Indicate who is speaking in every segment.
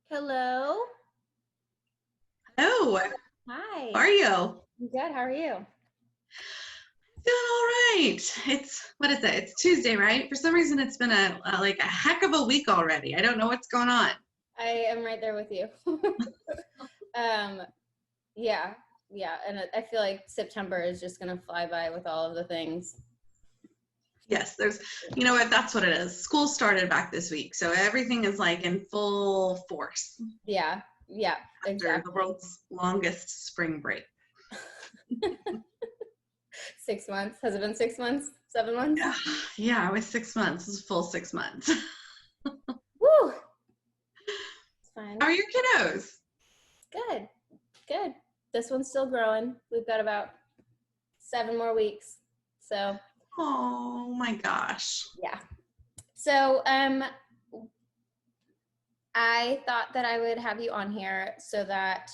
Speaker 1: Hello.
Speaker 2: Hello,
Speaker 1: Hi.
Speaker 2: how are you?
Speaker 1: I'm good. How are you?
Speaker 2: Doing all right. What is it? It's Tuesday, right? For some reason, it's been a heck of a week already. I don't know what's going on.
Speaker 1: I am right there with you. um, yeah, yeah, and I feel like September is just gonna fly by with all of the things.
Speaker 2: Yes, you know what? That's what it is. School started back this week, so everything is like in full force
Speaker 1: Yeah, yeah,
Speaker 2: after the
Speaker 1: exactly.
Speaker 2: world's longest spring break.
Speaker 1: 6 months. Has it been 6 months? 7 months?
Speaker 2: Yeah, it was 6 months. It was a full 6 months.
Speaker 1: Woo! It's fine.
Speaker 2: How are your kiddos?
Speaker 1: Good, good. This one's still growing. We've got about 7 more weeks. So
Speaker 2: Oh my gosh.
Speaker 1: yeah. So I thought that I would have you on here so that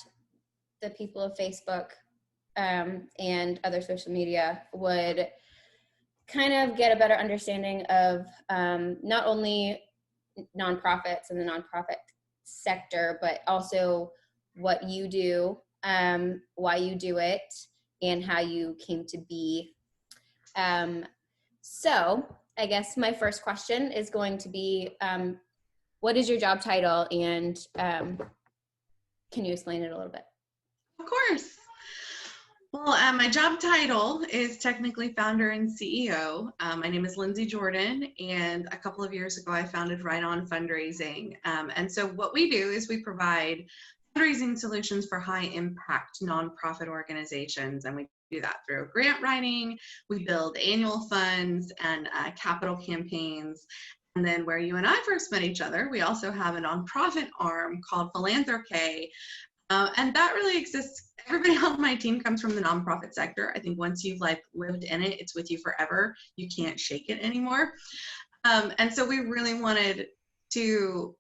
Speaker 1: the people of Facebook and other social media would kind of get a better understanding of not only nonprofits and the nonprofit sector, but also what you do, why you do it, and how you came to be. So I guess my first question is going to be, what is your job title, and can you explain it a little bit?
Speaker 2: Of course. Well, my job title is technically founder and CEO. My name is Lindsay Jordan, and a couple of years ago, I founded Right On Fundraising. And so what we do is we provide fundraising solutions for high impact nonprofit organizations. And we do that through grant writing. We build annual funds and capital campaigns. And then where you and I first met each other, we also have a nonprofit arm called Philanthropy. And that really exists. Everybody on my team comes from the nonprofit sector. I think once you've lived in it, it's with you forever. You can't shake it anymore. And so we really wanted to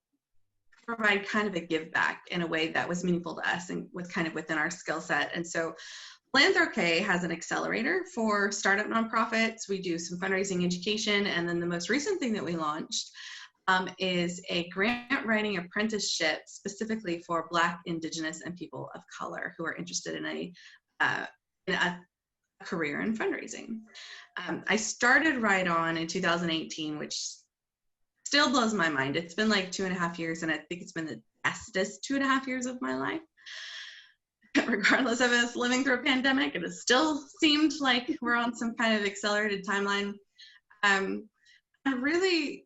Speaker 2: provide kind of a give back in a way that was meaningful to us and was kind of within our skill set. And so Lindsays has an accelerator for startup nonprofits. We do some fundraising education. And then the most recent thing that we launched is a grant writing apprenticeship specifically for Black, Indigenous, and people of color who are interested in a career in fundraising. I started Right On in 2018, which still blows my mind. It's been like 2.5 years, and I think it's been the bestest 2.5 years of my life. Regardless of us living through a pandemic, it has still seemed like we're on some kind of accelerated timeline. I really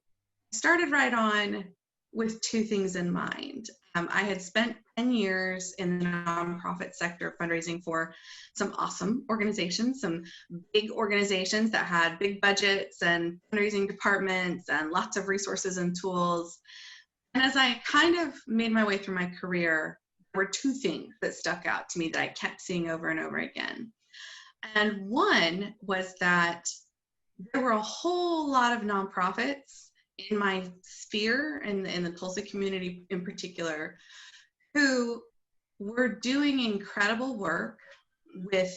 Speaker 2: started Right On with two things in mind. I had spent 10 years in the nonprofit sector fundraising for some awesome organizations, some big organizations that had big budgets and fundraising departments and lots of resources and tools. And as I kind of made my way through my career, there were two things that stuck out to me that I kept seeing over and over again. And one was that there were a whole lot of nonprofits in my sphere and in the Tulsa community in particular, who were doing incredible work with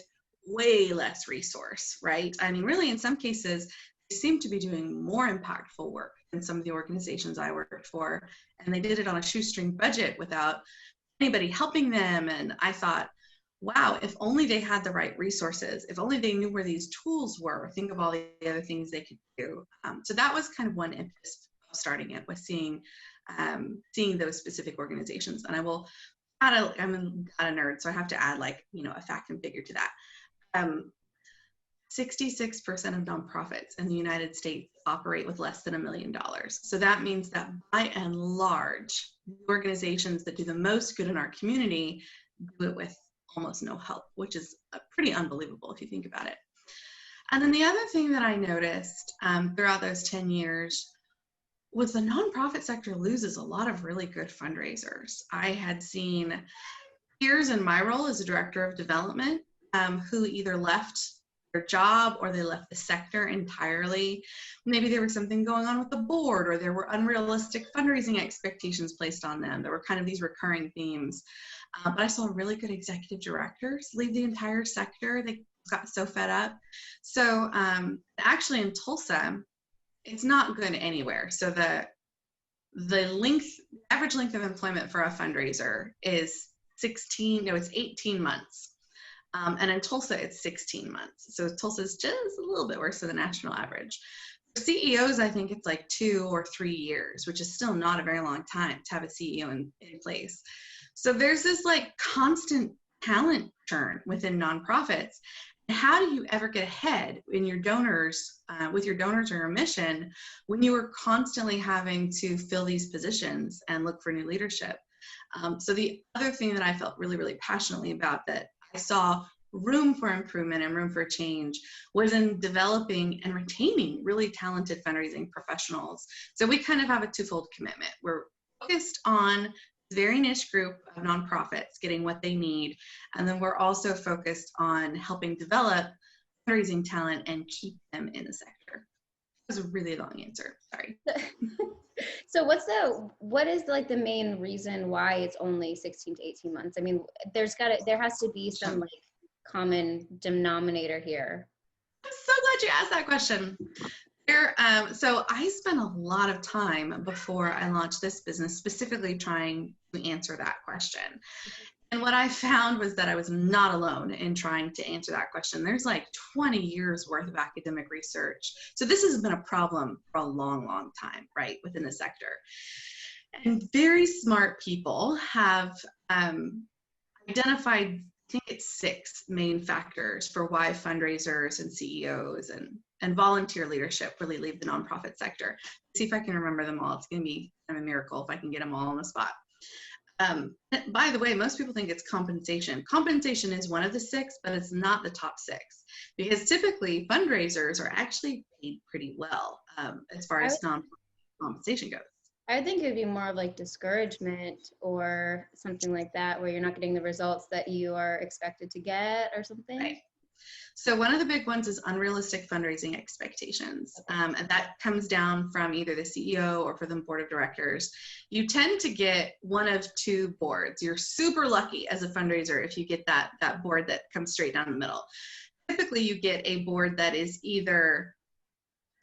Speaker 2: way less resource, right? I mean, really, in some cases, they seem to be doing more impactful work than some of the organizations I worked for. And they did it on a shoestring budget without anybody helping them. And I thought, wow, if only they had the right resources, if only they knew where these tools were, think of all the other things they could do. So that was kind of one impetus of starting it, was seeing those specific organizations. And I will add, I'm not a nerd, so I have to add a fact and figure to that. 66% of nonprofits in the United States operate with less than $1 million. So that means that by and large, the organizations that do the most good in our community do it with almost no help, which is pretty unbelievable if you think about it. And then the other thing that I noticed throughout those 10 years was the nonprofit sector loses a lot of really good fundraisers. I had seen peers in my role as a director of development who either left their job or they left the sector entirely. Maybe there was something going on with the board, or there were unrealistic fundraising expectations placed on them. There were kind of these recurring themes. But I saw really good executive directors leave the entire sector. They got so fed up. So actually in Tulsa, it's not good anywhere. So the average length of employment for a fundraiser is it's 18 months. And in Tulsa, it's 16 months. So Tulsa is just a little bit worse than the national average. For CEOs, I think it's like 2 or 3 years, which is still not a very long time to have a CEO in place. So there's this like constant talent churn within nonprofits. How do you ever get ahead in your donors, with your donors or your mission, when you are constantly having to fill these positions and look for new leadership? So the other thing that I felt really, really passionately about, that I saw room for improvement and room for change, was in developing and retaining really talented fundraising professionals. So we kind of have a twofold commitment. We're focused on a very niche group of nonprofits getting what they need. And then we're also focused on helping develop fundraising talent and keep them in the sector. That was a really long answer, sorry.
Speaker 1: So what is like the main reason why it's only 16 to 18 months? I mean, there has to be some like common denominator here.
Speaker 2: I'm so glad you asked that question. So I spent a lot of time before I launched this business specifically trying to answer that question. And what I found was that I was not alone in trying to answer that question. There's like 20 years worth of academic research. So this has been a problem for a long, long time, right, within the sector. And very smart people have identified, I think it's 6 main factors for why fundraisers and CEOs and volunteer leadership really leave the nonprofit sector. See if I can remember them all. It's going to be kind of a miracle if I can get them all on the spot. By the way, most people think it's compensation. Compensation is one of the 6, but it's not the top 6, because typically fundraisers are actually paid pretty well as far as compensation goes.
Speaker 1: I think it would be more of like discouragement or something like that, where you're not getting the results that you are expected to get or something.
Speaker 2: Right. So one of the big ones is unrealistic fundraising expectations. And that comes down from either the CEO or for the board of directors. You tend to get one of 2 boards. You're super lucky as a fundraiser if you get that board that comes straight down the middle. Typically, you get a board that is either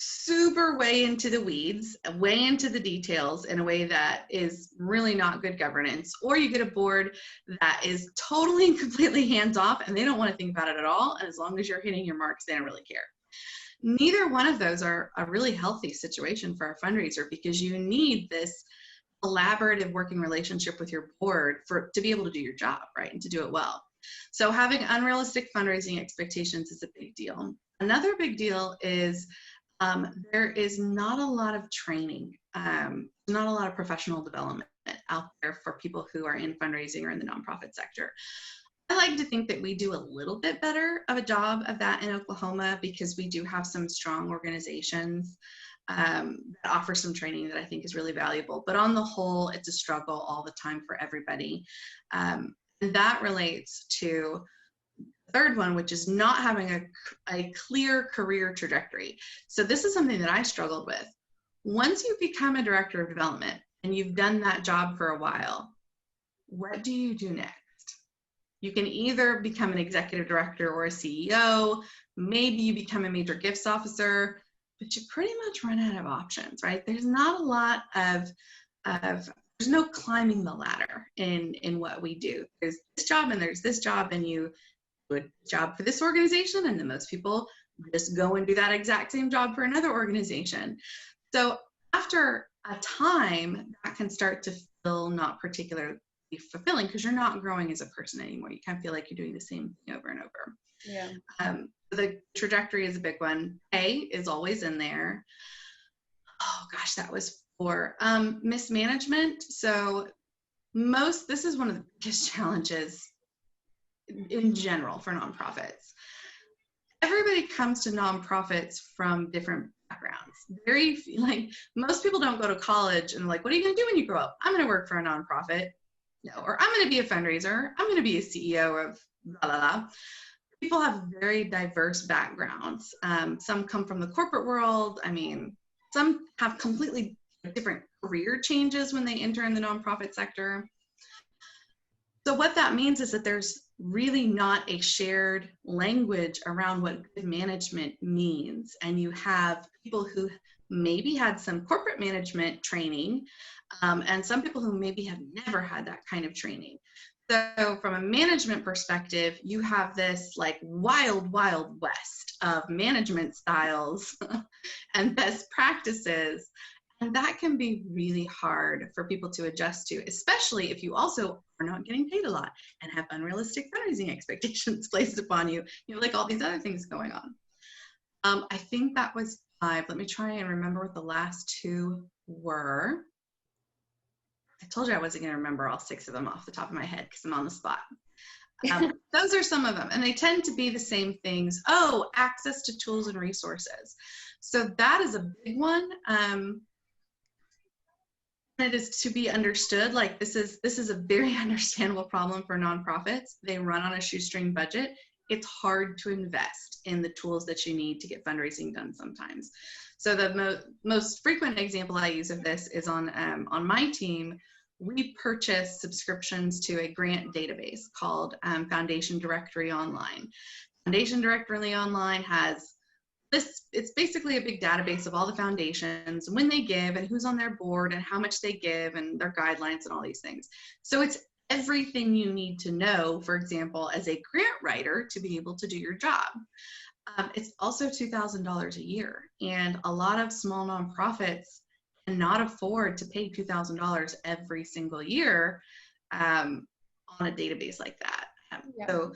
Speaker 2: super way into the weeds, way into the details in a way that is really not good governance, or you get a board that is totally and completely hands off and they don't want to think about it at all, and as long as you're hitting your marks, they don't really care. Neither one of those are a really healthy situation for a fundraiser, because you need this collaborative working relationship with your board to be able to do your job, right, and to do it well. So having unrealistic fundraising expectations is a big deal. Another big deal is there is not a lot of training, not a lot of professional development out there for people who are in fundraising or in the nonprofit sector. I like to think that we do a little bit better of a job of that in Oklahoma, because we do have some strong organizations that offer some training that I think is really valuable. But on the whole, it's a struggle all the time for everybody. And that relates to third one, which is not having a clear career trajectory. So this is something that I struggled with. Once you become a director of development and you've done that job for a while, what do you do next? You can either become an executive director or a CEO. Maybe you become a major gifts officer, but you pretty much run out of options, right? There's not a lot of there's no climbing the ladder in what we do. There's this job and there's this job, and you good job for this organization, and then most people just go and do that exact same job for another organization. So after a time, that can start to feel not particularly fulfilling, because you're not growing as a person anymore. You kind of feel like you're doing the same thing over and over.
Speaker 1: Yeah.
Speaker 2: The trajectory is a big one. Pay is always in there. Oh gosh, that was for mismanagement. So this is one of the biggest challenges in general for nonprofits. Everybody comes to nonprofits from different backgrounds. Most people don't go to college and like, what are you going to do when you grow up? I'm going to work for a nonprofit. No, or I'm going to be a fundraiser. I'm going to be a CEO of blah, blah, blah. People have very diverse backgrounds. Some come from the corporate world. I mean, some have completely different career changes when they enter in the nonprofit sector. So what that means is that there's really not a shared language around what good management means. And you have people who maybe had some corporate management training, and some people who maybe have never had that kind of training. So from a management perspective, you have this like wild, wild west of management styles and best practices. And that can be really hard for people to adjust to, especially if you also are not getting paid a lot and have unrealistic fundraising expectations placed upon you, like all these other things going on. I think that was 5. Let me try and remember what the last 2 were. I told you I wasn't going to remember all 6 of them off the top of my head because I'm on the spot. Those are some of them, and they tend to be the same things. Oh, access to tools and resources. So that is a big one. It is to be understood, like this is a very understandable problem for nonprofits. They run on a shoestring budget. It's hard to invest in the tools that you need to get fundraising done sometimes. So the most frequent example I use of this is on my team. We purchase subscriptions to a grant database called Foundation Directory Online. Foundation Directory Online has this, it's basically a big database of all the foundations, when they give and who's on their board and how much they give and their guidelines and all these things. So it's everything you need to know, for example, as a grant writer to be able to do your job. It's also $2,000 a year, and a lot of small nonprofits cannot afford to pay $2,000 every single year on a database like that.
Speaker 1: Yeah.
Speaker 2: So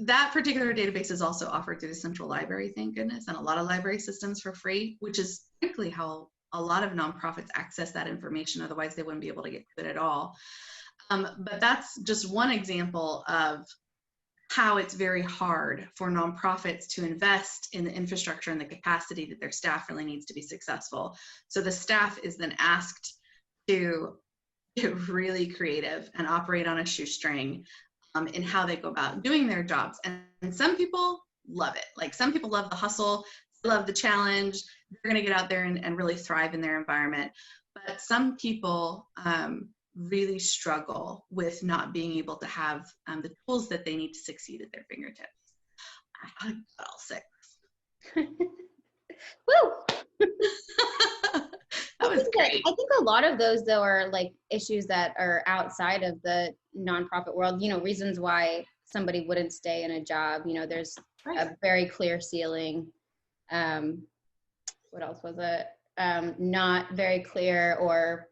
Speaker 2: that particular database is also offered through the central library, thank goodness, and a lot of library systems for free, which is frankly how a lot of nonprofits access that information. Otherwise, they wouldn't be able to get to it at all. But that's just one example of how it's very hard for nonprofits to invest in the infrastructure and the capacity that their staff really needs to be successful. So the staff is then asked to get really creative and operate on a shoestring in how they go about doing their jobs. And some people love it. Like some people love the hustle, love the challenge. They're going to get out there and really thrive in their environment. But some people really struggle with not being able to have the tools that they need to succeed at their fingertips. I got all 6.
Speaker 1: Woo!
Speaker 2: That was great.
Speaker 1: I think a lot of those though are like issues that are outside of the nonprofit world, reasons why somebody wouldn't stay in a job. There's a very clear ceiling. What else was it? Not very clear or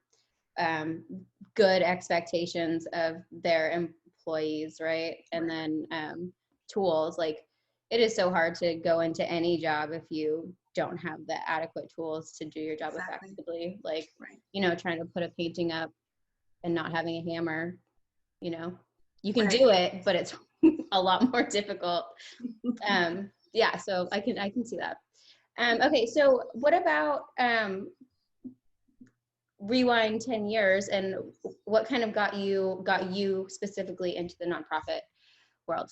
Speaker 1: good expectations of their employees, right? And then tools, like it is so hard to go into any job if you don't have the adequate tools to do your job effectively. Like, trying to put a painting up and not having a hammer, you can do it, but it's a lot more difficult. Yeah, so I can see that. Okay, so what about rewind 10 years, and what kind of got you specifically into the nonprofit world?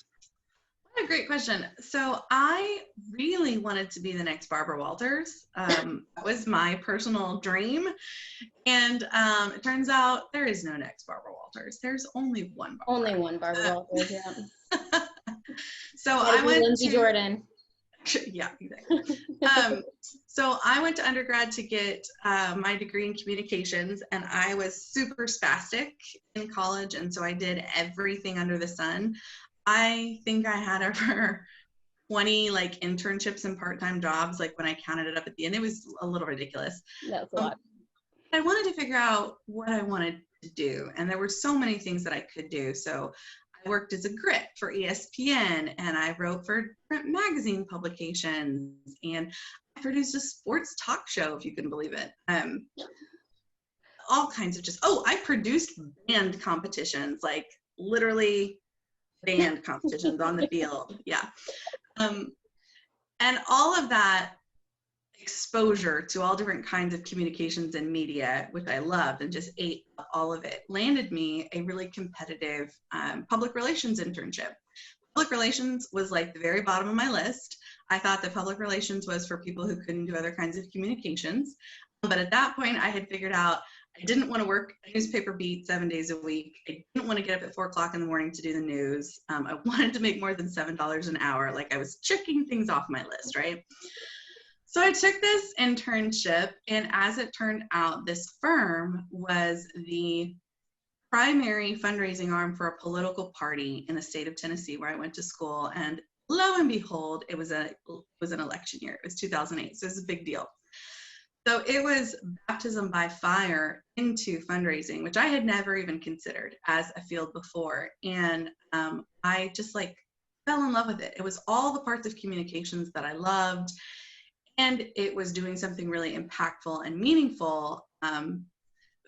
Speaker 2: What a great question. So I really wanted to be the next Barbara Walters. That was my personal dream. And it turns out there is no next Barbara Walters. There's only one Barbara.
Speaker 1: Only one Barbara Walters, yeah.
Speaker 2: So I went
Speaker 1: Lindsay Jordan.
Speaker 2: Yeah, exactly. So I went to undergrad to get my degree in communications, and I was super spastic in college, and so I did everything under the sun. I think I had over 20 like internships and part-time jobs, like when I counted it up at the end. It was a little ridiculous.
Speaker 1: That's a lot.
Speaker 2: I wanted to figure out what I wanted to do, and there were so many things that I could do. So I worked as a grit for ESPN, and I wrote for different magazine publications, and I produced a sports talk show, if you can believe it. All kinds of I produced band competitions, like literally band competitions on the field. Yeah. And all of that exposure to all different kinds of communications and media, which I loved and just ate up all of it, landed me a really competitive public relations internship. Public relations was like the very bottom of my list. I thought that public relations was for people who couldn't do other kinds of communications. But at that point, I had figured out I didn't want to work a newspaper beat 7 days a week. I didn't want to get up at 4 o'clock in the morning to do the news. I wanted to make more than $7 an hour. Like I was checking things off my list, right? So I took this internship, and as it turned out, this firm was the primary fundraising arm for a political party in the state of Tennessee where I went to school. And lo and behold, it was an election year. It was 2008, so it was a big deal. So it was baptism by fire into fundraising, which I had never even considered as a field before. And I just like fell in love with it. It was all the parts of communications that I loved. And it was doing something really impactful and meaningful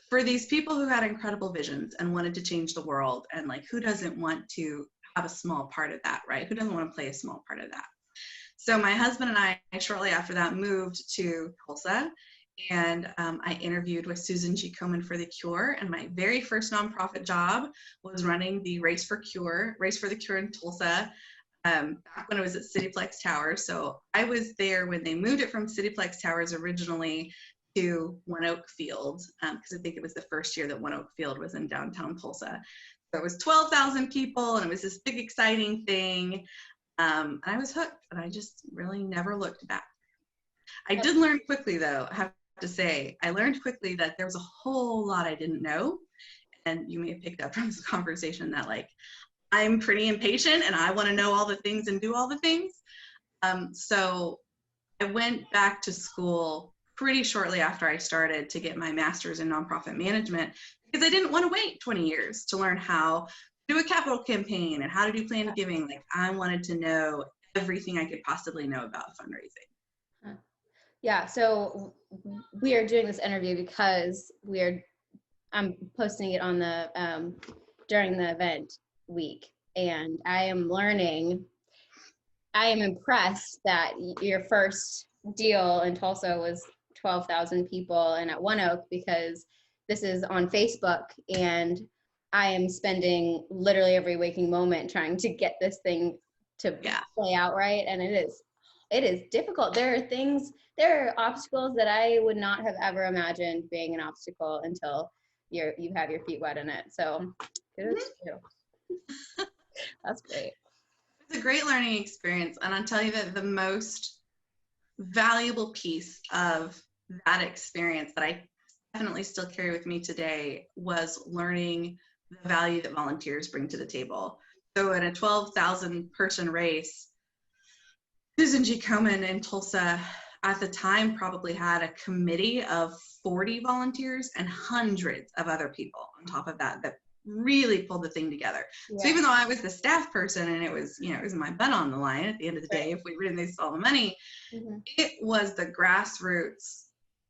Speaker 2: for these people who had incredible visions and wanted to change the world. And like, who doesn't want to have a small part of that, right? Who doesn't want to play a small part of that? So my husband and I, shortly after that, moved to Tulsa. And I interviewed with Susan G. Komen for the Cure. And my very first nonprofit job was running the Race for the Cure in Tulsa. Back when it was at Cityplex Towers. So I was there when they moved it from Cityplex Towers originally to One Oak Field, because I think it was the first year that One Oak Field was in downtown Tulsa. So it was 12,000 people, and it was this big, exciting thing. And I was hooked, and I just really never looked back. I did learn quickly, though, I have to say, I learned quickly that there was a whole lot I didn't know. And you may have picked up from this conversation that, like, I'm pretty impatient and I want to know all the things and do all the things. So I went back to school pretty shortly after I started to get my master's in nonprofit management, because I didn't want to wait 20 years to learn how to do a capital campaign and how to do planned giving. Like, I wanted to know everything I could possibly know about fundraising.
Speaker 1: Yeah, so we are doing this interview because I'm posting it on the during the event week, and I am impressed that your first deal in Tulsa was 12,000 people and at One Oak, because this is on Facebook and I am spending literally every waking moment trying to get this thing to play out right, and it is difficult. There are obstacles that I would not have ever imagined being an obstacle until you have your feet wet in it. So kudos to you. That's great.
Speaker 2: It's a great learning experience. And I'll tell you that the most valuable piece of that experience that I definitely still carry with me today was learning the value that volunteers bring to the table. So in a 12,000 person race, Susan G. Komen in Tulsa at the time probably had a committee of 40 volunteers and hundreds of other people on top of that really pulled the thing together. Yeah. So even though I was the staff person and it was my butt on the line at the end of the day, if we released all the money, it was the grassroots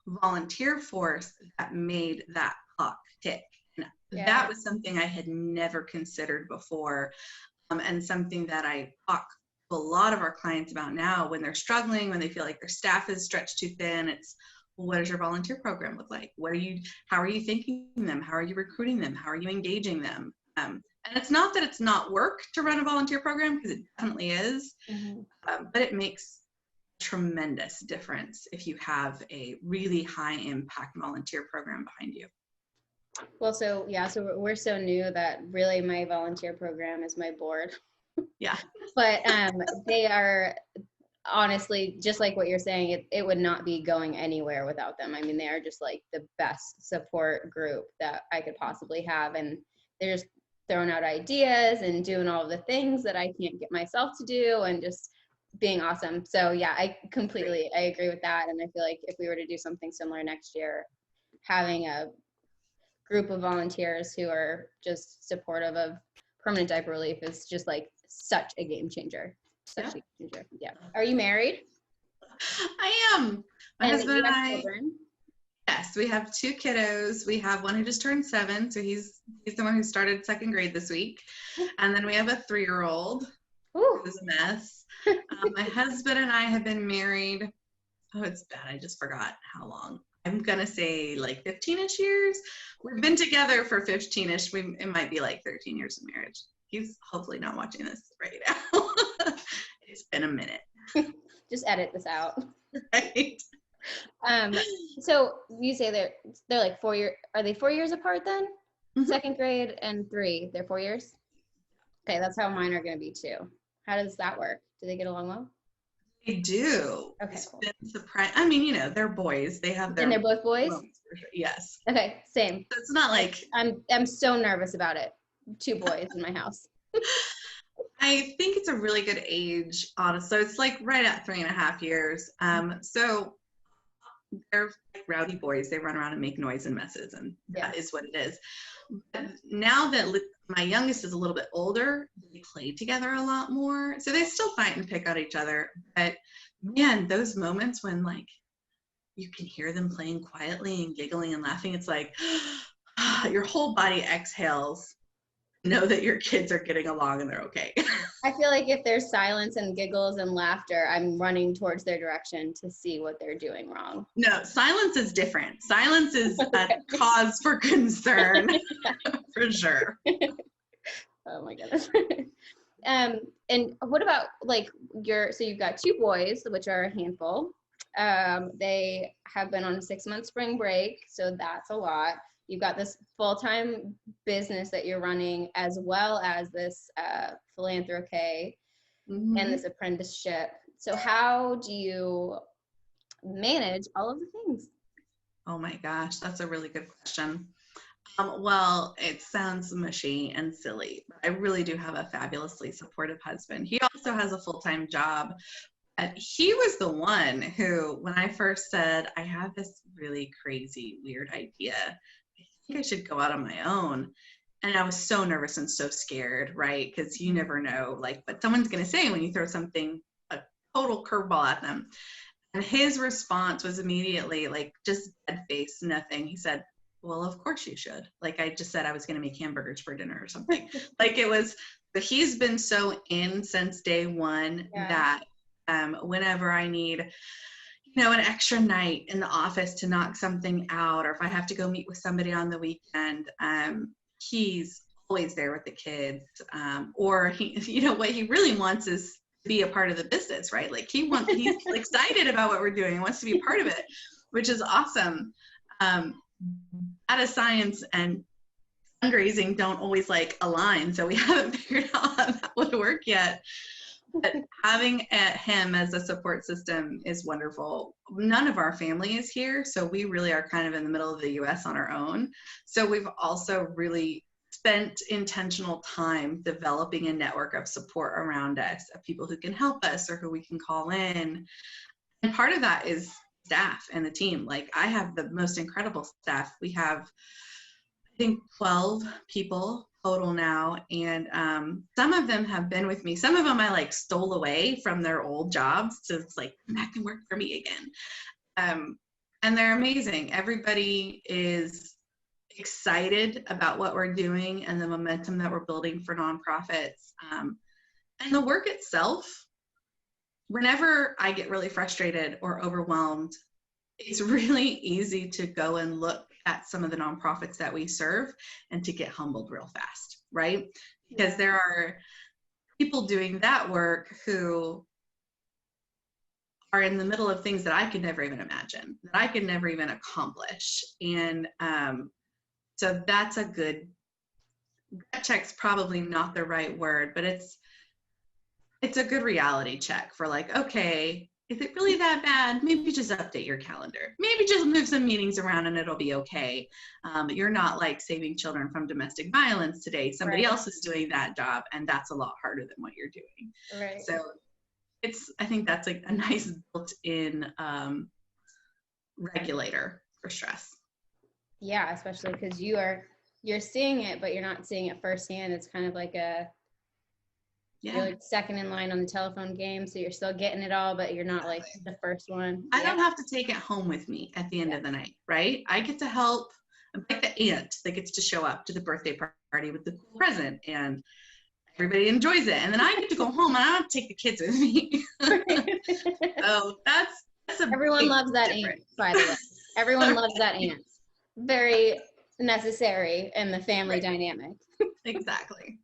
Speaker 2: volunteer force that made that clock tick. And that was something I had never considered before, and something that I talk to a lot of our clients about now when they're struggling, when they feel like their staff is stretched too thin. It's, what does your volunteer program look like? How are you thanking them? How are you recruiting them? How are you engaging them? And it's not that it's not work to run a volunteer program, because it definitely is, but it makes a tremendous difference if you have a really high impact volunteer program behind you.
Speaker 1: Well, so we're so new that really my volunteer program is my board.
Speaker 2: Yeah.
Speaker 1: But they are, honestly, just like what you're saying, it would not be going anywhere without them. I mean, they are just like the best support group that I could possibly have. And they're just throwing out ideas and doing all of the things that I can't get myself to do, and just being awesome. So yeah, I agree with that. And I feel like if we were to do something similar next year, having a group of volunteers who are just supportive of permanent diaper relief is just like such a game changer. Yeah. Are you married?
Speaker 2: I am. My husband and I. Children? Yes, we have 2 kiddos. We have one who just turned 7, so he's the one who started 2nd grade this week, and then we have a 3-year-old who's a mess. My husband and I have been married. Oh, it's bad. I just forgot how long. I'm gonna say like 15-ish years. We've been together for 15-ish. It might be like 13 years of marriage. He's hopefully not watching this right now. It's been a minute.
Speaker 1: Just edit this out.
Speaker 2: Right.
Speaker 1: So you say they're like 4 years. Are they 4 years apart then? 2nd grade and 3. They're 4 years. Okay, that's how mine are going to be too. How does that work? Do they get along well?
Speaker 2: They do.
Speaker 1: Okay,
Speaker 2: It's
Speaker 1: cool.
Speaker 2: been surprised. I mean, they're boys. They have their
Speaker 1: And they're both boys?
Speaker 2: moments for sure. Yes.
Speaker 1: Okay, same.
Speaker 2: So it's not like,
Speaker 1: I'm so nervous about it. 2 boys in my house.
Speaker 2: I think it's a really good age, honestly. So it's like right at 3.5 years. So they're like rowdy boys. They run around and make noise and messes, and that is what it is. But now that my youngest is a little bit older, they play together a lot more. So they still fight and pick on each other. But man, those moments when like you can hear them playing quietly and giggling and laughing, it's like your whole body exhales. Know that your kids are getting along and they're okay.
Speaker 1: I feel like if there's silence and giggles and laughter, I'm running towards their direction to see what they're doing wrong.
Speaker 2: No, silence is different. Silence is a cause for concern, for sure.
Speaker 1: Oh my goodness. And what about like so you've got 2 boys, which are a handful. They have been on a 6-month spring break, so that's a lot. You've got this full-time business that you're running, as well as this philanthropy and this apprenticeship. So how do you manage all of the things?
Speaker 2: Oh my gosh, that's a really good question. Well, it sounds mushy and silly, but I really do have a fabulously supportive husband. He also has a full-time job. And he was the one who, when I first said, I have this really crazy, weird idea, I think I should go out on my own. And I was so nervous and so scared, right? Because you never know, like, what someone's going to say when you throw something, a total curveball at them. And his response was immediately like, just dead face, nothing. He said, well, of course you should. Like I just said, I was going to make hamburgers for dinner or something. Like it was, but he's been so in since day one that whenever I need, an extra night in the office to knock something out, or if I have to go meet with somebody on the weekend, he's always there with the kids. Or he, what he really wants is to be a part of the business, right? Like he's excited about what we're doing. He wants to be a part of it, which is awesome. Data science and fundraising don't always like align, so we haven't figured out how that would work yet. But having him as a support system is wonderful. None of our family is here, so we really are kind of in the middle of the U.S. on our own. So we've also really spent intentional time developing a network of support around us, of people who can help us or who we can call in. And part of that is staff and the team. Like I have the most incredible staff. We have, I think, 12 people total now, and some of them have been with me. Some of them I like stole away from their old jobs to like come back and work for me again. And they're amazing. Everybody is excited about what we're doing and the momentum that we're building for nonprofits. And the work itself, whenever I get really frustrated or overwhelmed, it's really easy to go and look at some of the nonprofits that we serve and to get humbled real fast, right? Because there are people doing that work who are in the middle of things that I could never even imagine, that I could never even accomplish. And so that's a good, gut check's probably not the right word, but it's a good reality check for like, okay, is it really that bad? Maybe just update your calendar. Maybe just move some meetings around and it'll be okay. You're not like saving children from domestic violence today. Somebody else is doing that job, and that's a lot harder than what you're doing.
Speaker 1: Right.
Speaker 2: So I think that's like a nice built-in regulator for stress.
Speaker 1: Yeah, especially because you're seeing it, but you're not seeing it firsthand. It's kind of like you're like second in line on the telephone game, so you're still getting it all, but you're not like the first one.
Speaker 2: I don't have to take it home with me at the end of the night, right? I get to help. I'm like the aunt that gets to show up to the birthday party with the cool present, and everybody enjoys it. And then I get to go home and I don't have to take the kids with me. So that's
Speaker 1: everyone loves that aunt, by the way. Everyone loves that aunt. Very necessary in the family dynamic.
Speaker 2: Exactly.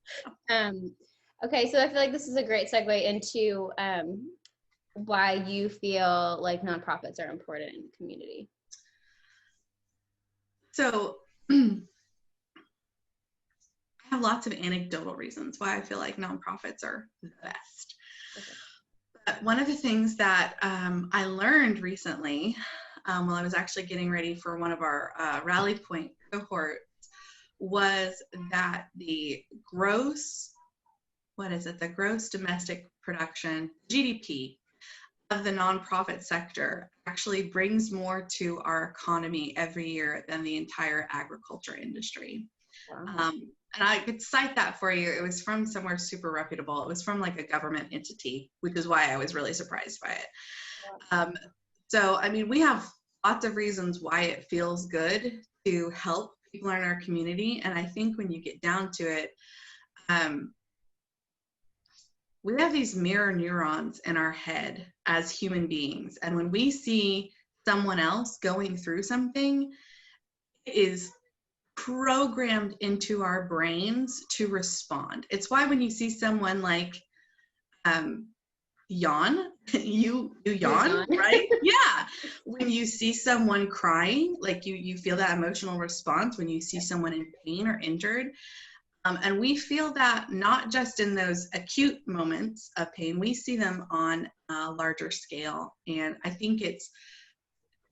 Speaker 1: Okay, so I feel like this is a great segue into why you feel like nonprofits are important in the community.
Speaker 2: So I have lots of anecdotal reasons why I feel like nonprofits are the best. One of the things that I learned recently while I was actually getting ready for one of our Rally Point cohorts was that the gross domestic production, GDP, of the nonprofit sector actually brings more to our economy every year than the entire agriculture industry.
Speaker 1: Wow.
Speaker 2: And I could cite that for you. It was from somewhere super reputable. It was from like a government entity, which is why I was really surprised by it. So, I mean, we have lots of reasons why it feels good to help people in our community. And I think when you get down to it, we have these mirror neurons in our head as human beings. And when we see someone else going through something, it is programmed into our brains to respond. It's why when you see someone like yawn, you yawn, right? Yeah. When you see someone crying, like you feel that emotional response when you see someone in pain or injured. And we feel that not just in those acute moments of pain, we see them on a larger scale. And I think it's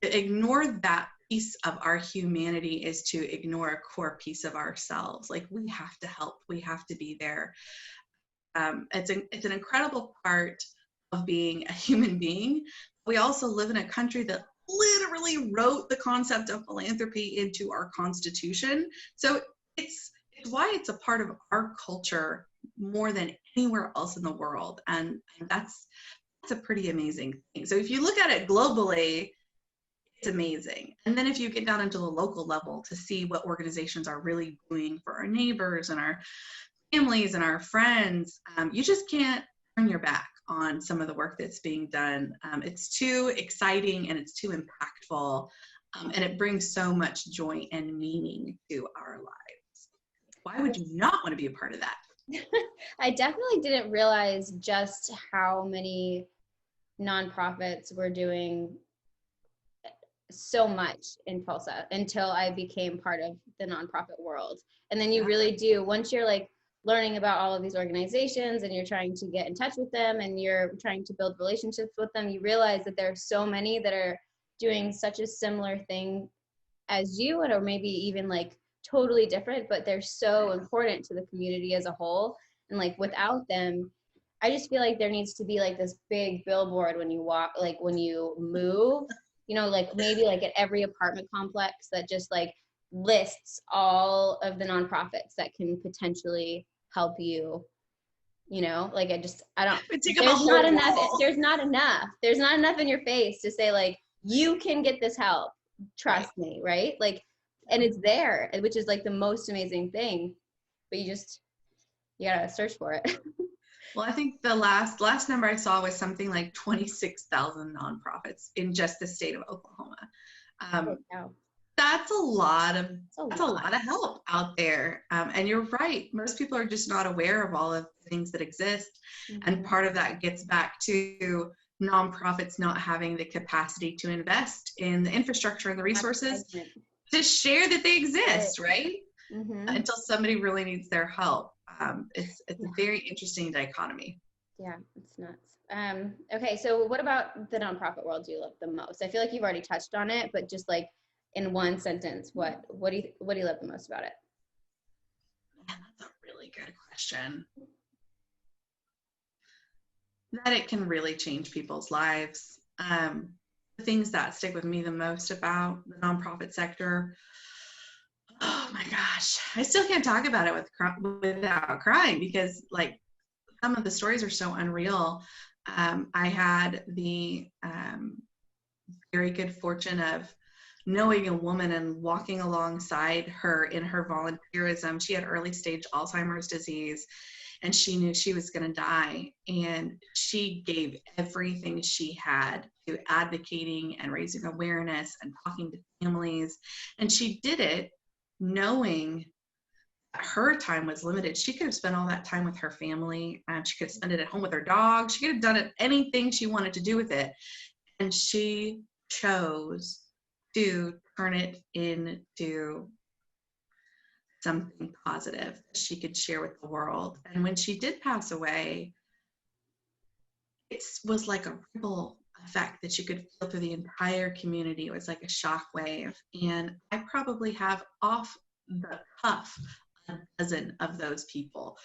Speaker 2: ignore that piece of our humanity is to ignore a core piece of ourselves. Like we have to help, we have to be there. It's an incredible part of being a human being. We also live in a country that literally wrote the concept of philanthropy into our Constitution. So it's why it's a part of our culture more than anywhere else in the world. And that's a pretty amazing thing. So if you look at it globally, it's amazing. And then if you get down into the local level to see what organizations are really doing for our neighbors and our families and our friends, you just can't turn your back on some of the work that's being done. It's too exciting and it's too impactful, and it brings so much joy and meaning to our lives. Why would you not want to be a part of that?
Speaker 1: I definitely didn't realize just how many nonprofits were doing so much in Tulsa until I became part of the nonprofit world. And then you really do, once you're like learning about all of these organizations and you're trying to get in touch with them and you're trying to build relationships with them, you realize that there are so many that are doing such a similar thing as you, or maybe even like totally different, but they're so important to the community as a whole. And like without them, I just feel like there needs to be like this big billboard when you walk, like when you move, you know, like maybe like at every apartment complex that just like lists all of the nonprofits that can potentially help you, you know, like I don't, there's not enough in your face to say like, you can get this help, trust me, right? Like, and it's there, which is like the most amazing thing, but you gotta search for it.
Speaker 2: Well, I think the last number I saw was something like 26,000 nonprofits in just the state of Oklahoma. That's a lot of help out there. And you're right. Most people are just not aware of all of the things that exist. Mm-hmm. And part of that gets back to nonprofits not having the capacity to invest in the infrastructure and the resources to share that they exist, right? Mm-hmm. Until somebody really needs their help. It's a very interesting dichotomy.
Speaker 1: Yeah, it's nuts. Okay, so what about the nonprofit world do you love the most? I feel like you've already touched on it, but just like in one sentence, what do you love the most about it?
Speaker 2: Man, that's a really good question. That it can really change people's lives. The things that stick with me the most about the nonprofit sector, oh my gosh, I still can't talk about it without crying, because like some of the stories are so unreal. I had the very good fortune of knowing a woman and walking alongside her in her volunteerism. She had early stage Alzheimer's disease and she knew she was going to die. And she gave everything she had to advocating and raising awareness and talking to families. And she did it knowing her time was limited. She could have spent all that time with her family. She could have spent it at home with her dog. She could have done anything she wanted to do with it. And she chose to turn it into something positive that she could share with the world. And when she did pass away, it was like a ripple effect that you could feel through the entire community. It was like a shock wave. And I probably have off the cuff a dozen of those people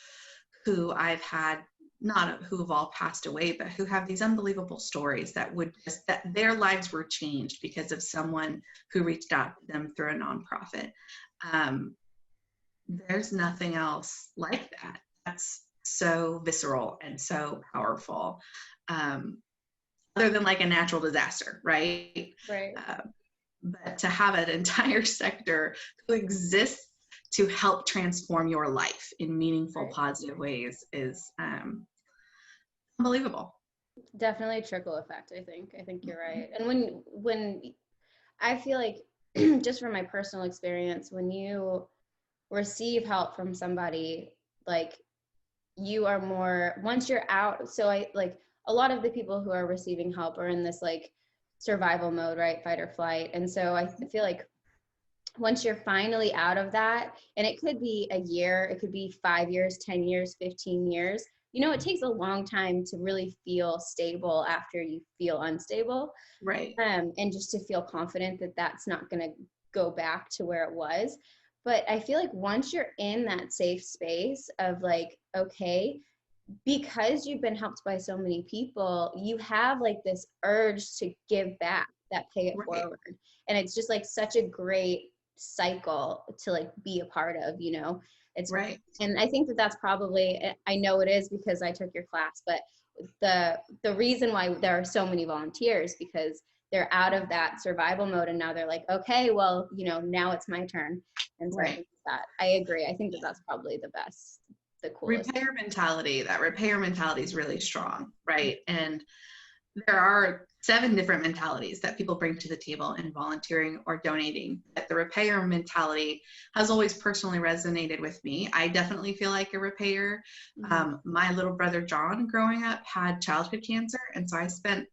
Speaker 2: who I've had, not who have all passed away, but who have these unbelievable stories that their lives were changed because of someone who reached out to them through a nonprofit. There's nothing else like that. That's so visceral and so powerful. Other than like a natural disaster, right?
Speaker 1: Right.
Speaker 2: But to have an entire sector who exists to help transform your life in meaningful, positive ways is unbelievable.
Speaker 1: Definitely trickle effect. I think you're right. And when I feel like, just from my personal experience, when you receive help from somebody, like, you are more, once you're out. So I like, a lot of the people who are receiving help are in this like survival mode, right? Fight or flight. And so I feel like once you're finally out of that, and it could be a year, it could be 5 years, 10 years, 15 years, it takes a long time to really feel stable after you feel unstable.
Speaker 2: Right.
Speaker 1: And just to feel confident that that's not going to go back to where it was. But I feel like once you're in that safe space of like, okay, because you've been helped by so many people, you have like this urge to give back, that pay it forward. And it's just like such a great cycle to like be a part of, it's
Speaker 2: right.
Speaker 1: And I think that that's probably, I know it is because I took your class, but the reason why there are so many volunteers, because they're out of that survival mode and now they're like, okay, well, now it's my turn. And so I think that I agree. I think that that's probably the best, the coolest.
Speaker 2: Repair mentality. That repair mentality is really strong, right? And there are 7 different mentalities that people bring to the table in volunteering or donating. But the repair mentality has always personally resonated with me. I definitely feel like a repair. My little brother John, growing up, had childhood cancer, and so I spent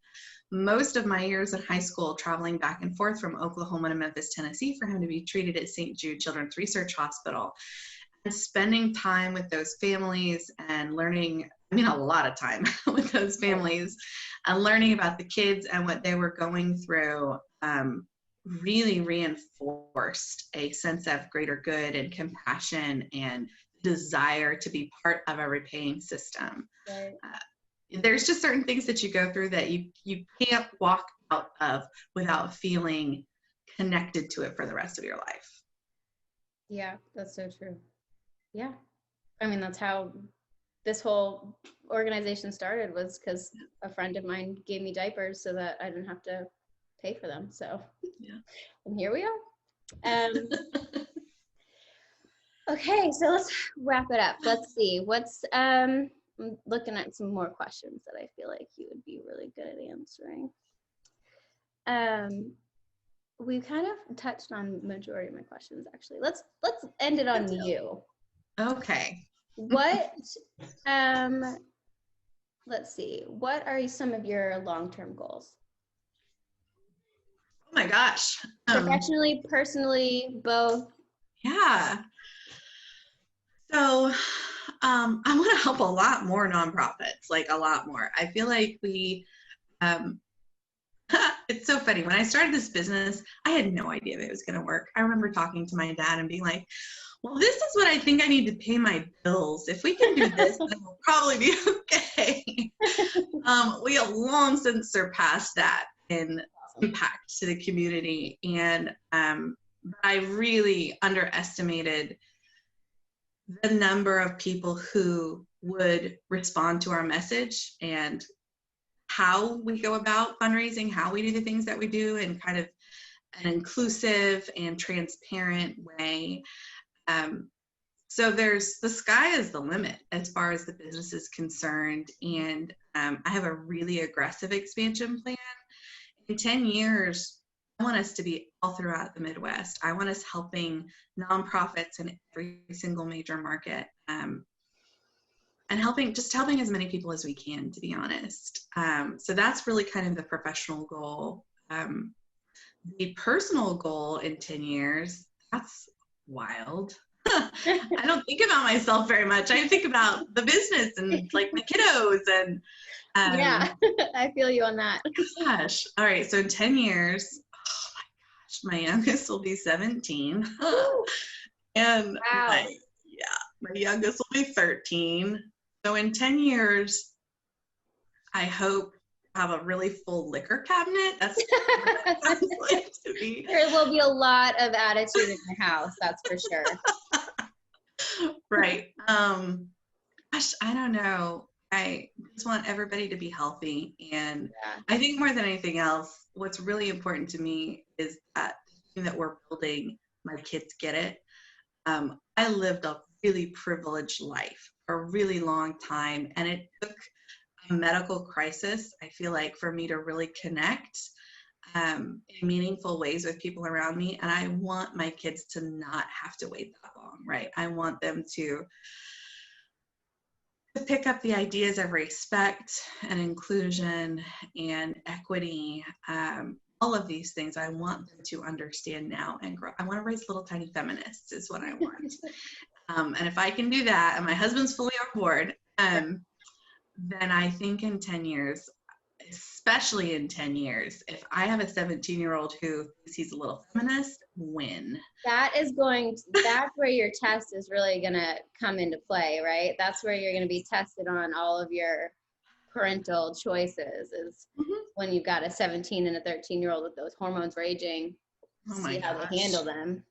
Speaker 2: most of my years in high school traveling back and forth from Oklahoma to Memphis, Tennessee, for him to be treated at St. Jude Children's Research Hospital. And spending time with those families and learning, a lot of time with those families and learning about the kids and what they were going through really reinforced a sense of greater good and compassion and desire to be part of a repaying system.
Speaker 1: Right.
Speaker 2: There's just certain things that you go through that you can't walk out of without feeling connected to it for the rest of your life.
Speaker 1: Yeah, that's so true. Yeah. That's how this whole organization started, was because a friend of mine gave me diapers so that I didn't have to pay for them. So
Speaker 2: yeah.
Speaker 1: And here we are. Okay, so let's wrap it up. Let's see. I'm looking at some more questions that I feel like you would be really good at answering. We kind of touched on the majority of my questions, actually. Let's end it on you.
Speaker 2: Okay.
Speaker 1: What, let's see. What are some of your long-term goals?
Speaker 2: Oh my gosh.
Speaker 1: Professionally, personally, both?
Speaker 2: Yeah. So I want to help a lot more nonprofits, like a lot more. I feel like it's so funny. When I started this business, I had no idea that it was going to work. I remember talking to my dad and being like, well, this is what I think I need to pay my bills. If we can do this, then we'll probably be okay. We have long since surpassed that in impact to the community. And I really underestimated the number of people who would respond to our message and how we go about fundraising, how we do the things that we do in kind of an inclusive and transparent way. So the sky is the limit as far as the business is concerned. And I have a really aggressive expansion plan. In 10 years, I want us to be all throughout the Midwest. I want us helping nonprofits in every single major market, and helping as many people as we can, to be honest. So that's really kind of the professional goal. The personal goal in 10 years, that's wild. I don't think about myself very much. I think about the business and like my kiddos and
Speaker 1: Yeah, I feel you on that.
Speaker 2: gosh. All right. So in 10 years, oh my gosh, my youngest will be 17. And
Speaker 1: Wow.
Speaker 2: my youngest will be 13. So in 10 years, I hope I have a really full liquor cabinet. That's what it sounds like to me.
Speaker 1: There will be a lot of attitude in your house, that's for sure.
Speaker 2: Right. Gosh, I don't know. I just want everybody to be healthy. And
Speaker 1: Yeah.
Speaker 2: I think more than anything else, what's really important to me is that the thing that we're building, my kids get it. I lived a really privileged life for a really long time, and it took a medical crisis, I feel like, for me to really connect in meaningful ways with people around me. And I want my kids to not have to wait that long, right? I want them to pick up the ideas of respect and inclusion and equity, all of these things. I want them to understand now and grow. I want to raise little tiny feminists is what I want. And if I can do that, and my husband's fully on board, then I think in 10 years, especially in 10 years, if I have a 17-year-old who thinks he's a little feminist, win.
Speaker 1: That's where your test is really going to come into play, right? That's where you're going to be tested on all of your parental choices, is when you've got a 17 and a 13-year-old with those hormones raging. See how they handle them.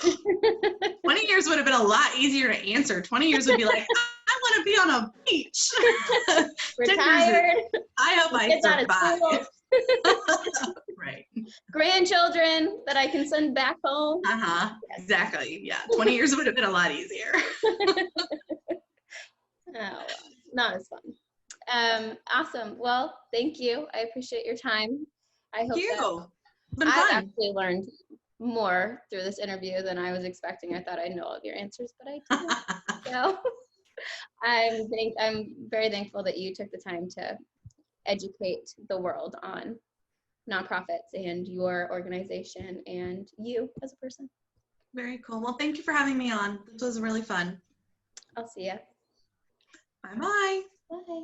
Speaker 2: 20 years would have been a lot easier to answer. 20 years would be like, I want to be on a beach.
Speaker 1: Retired.
Speaker 2: I hope I survive. Right.
Speaker 1: Grandchildren that I can send back home.
Speaker 2: Yes. Exactly. Yeah. 20 years would have been a lot easier.
Speaker 1: Oh, not as fun. Awesome. Well, thank you. I appreciate your time. I hope I've actually learned more through this interview than I was expecting. I thought I'd know all of your answers, but I didn't. So I'm very thankful that you took the time to educate the world on nonprofits and your organization and you as a person.
Speaker 2: Very cool. Well, thank you for having me on. This was really fun.
Speaker 1: I'll see you.
Speaker 2: Bye-bye.
Speaker 1: Bye.